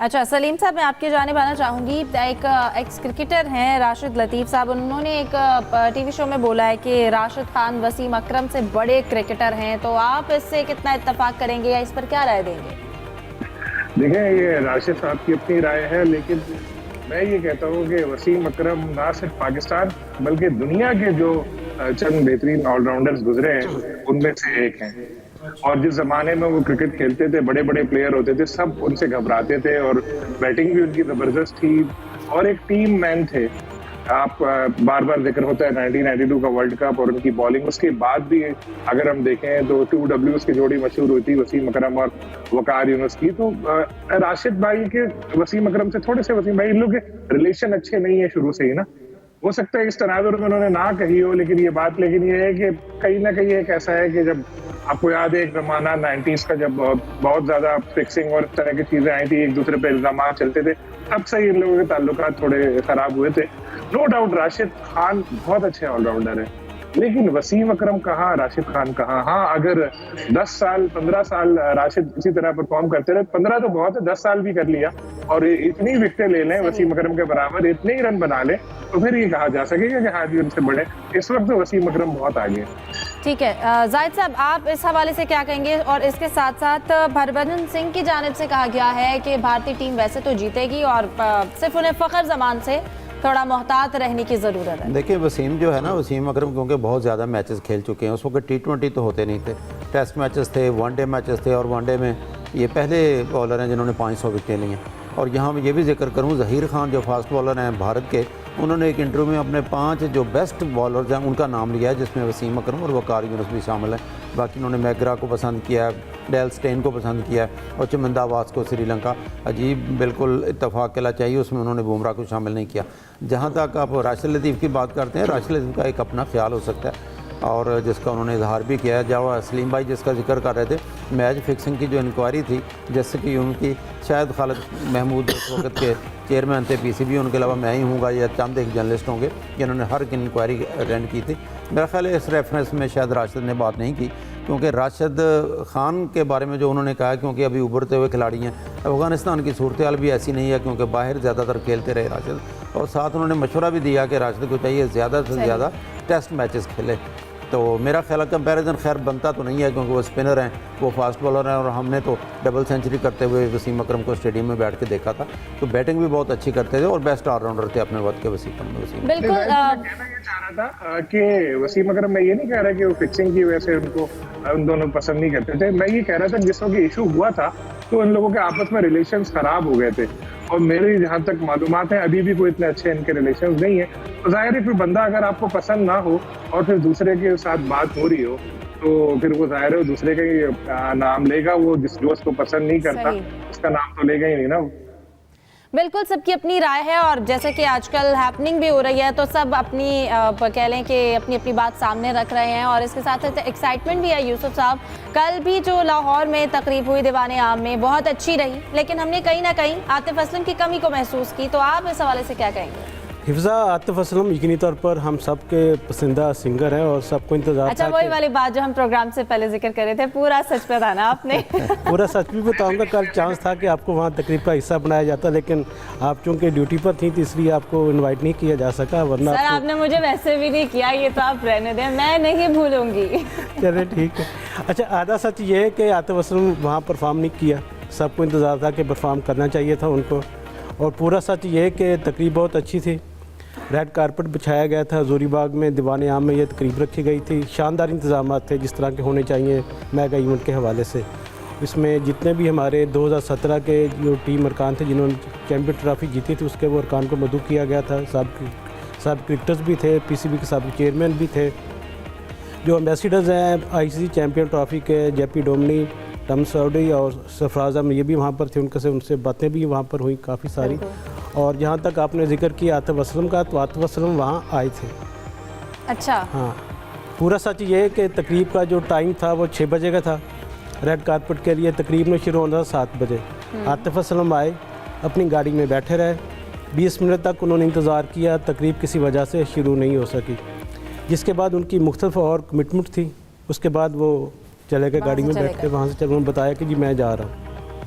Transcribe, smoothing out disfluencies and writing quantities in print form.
अच्छा सलीम साहब, मैं आपकी जानिब आना चाहूँगी। एक एक्स क्रिकेटर हैं राशिद लतीफ़ साहब, उन्होंने एक टीवी शो में बोला है कि राशिद खान वसीम अकरम से बड़े क्रिकेटर हैं, तो आप इससे कितना इत्तेफाक करेंगे या इस पर क्या राय देंगे? देखें, ये राशिद साहब की अपनी राय है, लेकिन मैं ये कहता हूँ कि वसीम अकरम ना सिर्फ पाकिस्तान बल्कि दुनिया के जो चंद बेहतरीन ऑलराउंडर्स गुजरे हैं उनमें से एक हैं। और जिस जमाने में वो क्रिकेट खेलते थे, बड़े बड़े प्लेयर होते थे, सब उनसे घबराते थे और बैटिंग भी उनकी जबरदस्त थी और एक टीम मैन थे। आप बार बार जिक्र होता है 1992 का वर्ल्ड कप और उनकी बॉलिंग। उसके बाद भी अगर हम देखें तो 2 Ws की जोड़ी मशहूर हुई थी, वसीम अकरम और वकार यूनुस की। तो राशिद भाई के वसीम अकरम से थोड़े से वसीम भाई इन लोग के रिलेशन अच्छे नहीं है शुरू से ही ना। हो सकता है इस तनाजुर में उन्होंने ना कही हो, लेकिन ये है कि कहीं ना कहीं एक ऐसा है कि जब आपको याद है एक जमाना 90s का, जब बहुत ज्यादा फिक्सिंग और इस तरह की चीजें आई थी, एक दूसरे पे इल्जाम चलते थे, तब से इन लोगों के ताल्लुकात थोड़े खराब हुए थे। नो डाउट राशिद खान बहुत अच्छे ऑलराउंडर है, लेकिन वसीम अकरम कहाँ, राशिद खान कहाँ। हाँ, अगर 10 साल 15 साल राशिद इसी तरह परफॉर्म करते रहे, 15 तो बहुत है, 10 साल भी कर लिया और इतनी विकेटें ले लें वसीम अकरम के बराबर, इतने ही रन बना ले, तो फिर ये कहा जा सकेगा कि हाँ जी उनसे बड़े। इस वक्त तो वसीम अकरम बहुत आगे। ठीक है जाहिद साहब, आप इस हवाले से क्या कहेंगे? और इसके साथ साथ हरभजन सिंह की जानिब से कहा गया है कि भारतीय टीम वैसे तो जीतेगी और सिर्फ उन्हें फ़खर ज़मान से थोड़ा मोहतात रहने की ज़रूरत है। देखिए, वसीम जो है ना, वसीम अकरम क्योंकि बहुत ज़्यादा मैचेस खेल चुके हैं। उस वक्त T20 तो होते नहीं थे, टेस्ट मैचेस थे, वनडे मैचेस थे, और वनडे में ये पहले बॉलर हैं जिन्होंने 500 विकेटें ली हैं। और यहाँ मैं ये भी जिक्र करूँ, ज़हीर खान जो फास्ट बॉलर हैं भारत के, उन्होंने एक इंटरव्यू में अपने 5 जो बेस्ट बॉलर्स हैं उनका नाम लिया है, जिसमें वसीम अकरम और वकार यूनुस भी शामिल हैं। बाकी उन्होंने मैकग्रा को पसंद किया है, डेल स्टेन को पसंद किया है और चमिंदा वास को श्रीलंका। अजीब बिल्कुल इत्तफाक कहना चाहिए, उसमें उन्होंने बुमराह को शामिल नहीं किया। जहाँ तक आप राशिद लतीफ़ की बात करते हैं, राशिद लतीफ़ का एक अपना ख्याल हो सकता है और जिसका उन्होंने इजहार भी किया है। जब सलीम भाई जिसका जिक्र कर रहे थे, मैच फिक्सिंग की जो इंक्वायरी थी, जैसे कि उनकी शायद खालिद महमूद उस वक्त के चेयरमैन थे PCB, उनके अलावा मैं ही हूँगा या चंद एक जर्नलिस्ट होंगे जिन्होंने हर इंक्वायरी अटेंड की थी। मेरा ख्याल है इस रेफरेंस में शायद राशिद ने बात नहीं की, क्योंकि राशिद खान के बारे में जो उन्होंने कहा, क्योंकि अभी उभरते हुए खिलाड़ी हैं, अफ़गानिस्तान की सूरत हाल भी ऐसी नहीं है क्योंकि बाहर ज़्यादातर खेलते रहे राशिद, और साथ उन्होंने मशवरा भी दिया कि राशिद को चाहिए ज़्यादा से ज़्यादा टेस्ट मैचेस खेले। तो मेरा ख्याल कंपैरिजन खैर बनता तो नहीं है, क्योंकि वो स्पिनर हैं, वो फास्ट बॉलर हैं, और हमने तो डबल सेंचुरी करते हुए वसीम अकरम को स्टेडियम में बैठ के देखा था। तो बैटिंग भी बहुत अच्छी करते थे और बेस्ट ऑलराउंडर थे अपने वक्त के वसीम। बिल्कुल कहना ये चाह रहा था कि वसीम अकरम, मैं ये नहीं कह रहा कि वो फिक्सिंग की वजह से उनको उन दोनों पसंद नहीं करते थे। मैं ये कह रहा था जिस वक्त इशू हुआ था तो उन लोगों के आपस में रिलेशंस खराब हो गए थे, और मेरी जहाँ तक मालूमात है अभी भी कोई इतने अच्छे इनके रिलेशंस नहीं है। तो जाहिर है फिर बंदा अगर आपको पसंद ना हो और फिर दूसरे के साथ बात हो रही हो, तो फिर वो जाहिर है दूसरे का ही नाम लेगा। वो जो उसको पसंद नहीं करता उसका नाम तो लेगा ही नहीं ना। बिल्कुल, सबकी अपनी राय है, और जैसे कि आजकल हैपनिंग भी हो रही है तो सब अपनी कह लें कि अपनी अपनी बात सामने रख रहे हैं, और इसके साथ साथ एक्साइटमेंट भी है। यूसुफ साहब, कल भी जो लाहौर में तकरीब हुई दीवाने आम में, बहुत अच्छी रही, लेकिन हमने कहीं ना कहीं आतिफ असलम की कमी को महसूस की। तो आप इस हवाले से क्या कहेंगे? हिफ्ज़ा आतिफ असलम यकीनी तौर पर हम सब के पसंदीदा सिंगर हैं और सबको इंतजार। अच्छा, वही वाली बात जो हम प्रोग्राम से पहले जिक्र कर रहे थे, पूरा सच बताना आपने। पूरा सच भी बताऊंगा। कल चांस था कि आपको वहाँ तकरीब का हिस्सा बनाया जाता, लेकिन आप चूंकि ड्यूटी पर थी तो इसलिए आपको इनवाइट नहीं किया जा सका, वरना सर आपने मुझे वैसे भी नहीं किया, ये तो आप रहने दें, मैं नहीं भूलूंगी। चलिए ठीक है। अच्छा, आधा सच ये है कि आतिफ असलम वहाँ परफॉर्म नहीं किया, सबको इंतज़ार था कि परफॉर्म करना चाहिए था उनको, और पूरा सच ये है कि तकरीब बहुत अच्छी थी। रेड कारपेट बिछाया गया था, हजूरी बाग में दीवाने आम में ये तकरीब रखी गई थी। शानदार इंतजाम थे जिस तरह के होने चाहिए मेगा इवेंट के हवाले से। इसमें जितने भी हमारे 2017 के जो टीम अरकान थे जिन्होंने चैम्पियन ट्रॉफी जीती थी, उसके वो अरकान को मदऊ किया गया था। सब क्रिकेटर्स भी थे, PCB के सब चेयरमैन भी थे। जो एम्बेसडर्स हैं ICC चैम्पियन ट्रॉफी के, जेपी डोमनी, टम सऊदी और सरफराज अहमद, ये भी वहाँ पर थे, उनसे बातें भी वहाँ पर हुई काफ़ी सारी। और जहाँ तक आपने जिक्र किया आतिफ असलम का, तो आतिफ असलम वहाँ आए थे। अच्छा, हाँ, पूरा सच ये है कि तकरीब का जो टाइम था वो 6 बजे का था। रेड कारपेट के लिए तकरीब में शुरू होना था 7 बजे। आतिफ असलम आए, अपनी गाड़ी में बैठे रहे, 20 मिनट तक उन्होंने इंतज़ार किया, तकरीब किसी वजह से शुरू नहीं हो सकी, जिसके बाद उनकी मुख्तलिफ और कमिटमेंट थी। उसके बाद वो चले गए गाड़ी में बैठ के, वहाँ से चलो बताया कि जी मैं जा रहा हूँ।